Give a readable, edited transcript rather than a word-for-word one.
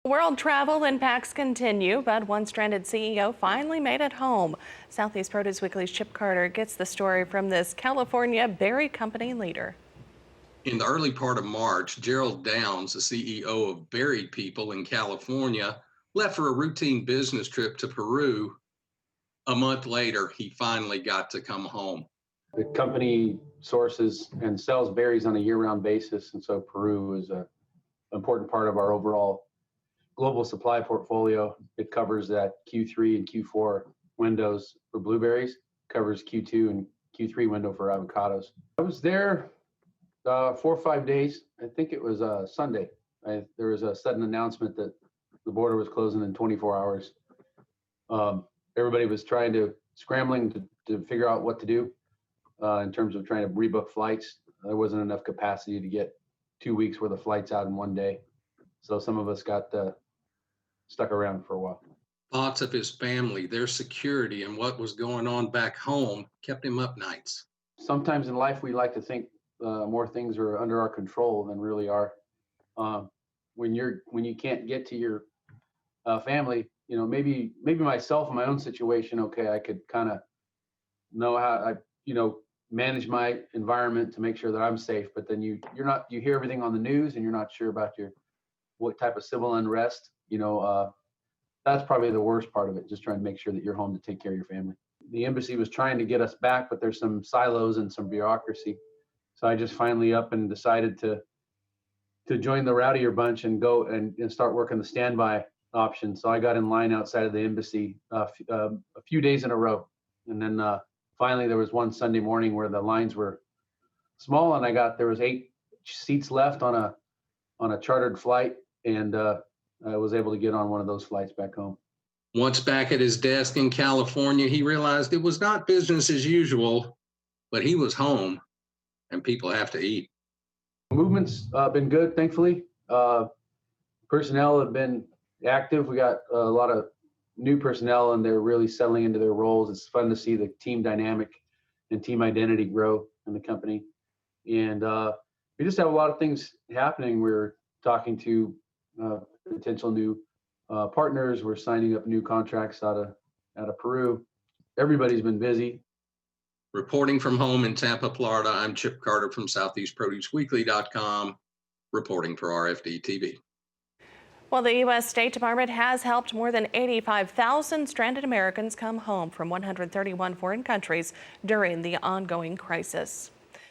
World travel impacts continue, but one stranded CEO finally made it home. Southeast Produce Weekly's Chip Carter gets the story from this California berry company leader. In the early part of March, Jerald Downs, the CEO of Berry People in California, left for a routine business trip to Peru. A month later, he finally got to come home. The company sources and sells berries on a year-round basis, and so Peru is an important part of our overall global supply portfolio. It covers that Q3 and Q4 windows for blueberries, covers Q2 and Q3 window for avocados. I was there 4 or 5 days. I think it was Sunday. There was a sudden announcement that the border was closing in 24 hours. Everybody was scrambling to figure out what to do in terms of trying to rebook flights. There wasn't enough capacity to get 2 weeks worth of flights out in one day. So some of us got stuck around for a while. Thoughts of his family, their security, and what was going on back home kept him up nights. Sometimes in life, we like to think more things are under our control than really are. When you can't get to your family, maybe myself in my own situation, okay, I could kind of know how I manage my environment to make sure that I'm safe. But then you hear everything on the news and you're not sure about what type of civil unrest. That's probably the worst part of it, just trying to make sure that you're home to take care of your family. The embassy was trying to get us back, but there's some silos and some bureaucracy. So I just finally up and decided to join the rowdier bunch and go and start working the standby option. So I got in line outside of the embassy a few days in a row. And then finally there was one Sunday morning where the lines were small and there was 8 seats left on a chartered flight. And I was able to get on one of those flights back home. Once back at his desk in California, he realized it was not business as usual, but he was home and people have to eat. Movement's been good, thankfully. Personnel have been active. We got a lot of new personnel and they're really settling into their roles. It's fun to see the team dynamic and team identity grow in the company. And we just have a lot of things happening. We're talking to potential new partners. We're signing up new contracts out of Peru. Everybody's been busy. Reporting from home in Tampa, Florida, I'm Chip Carter from SoutheastProduceWeekly.com, reporting for RFD-TV. Well, the U.S. State Department has helped more than 85,000 stranded Americans come home from 131 foreign countries during the ongoing crisis.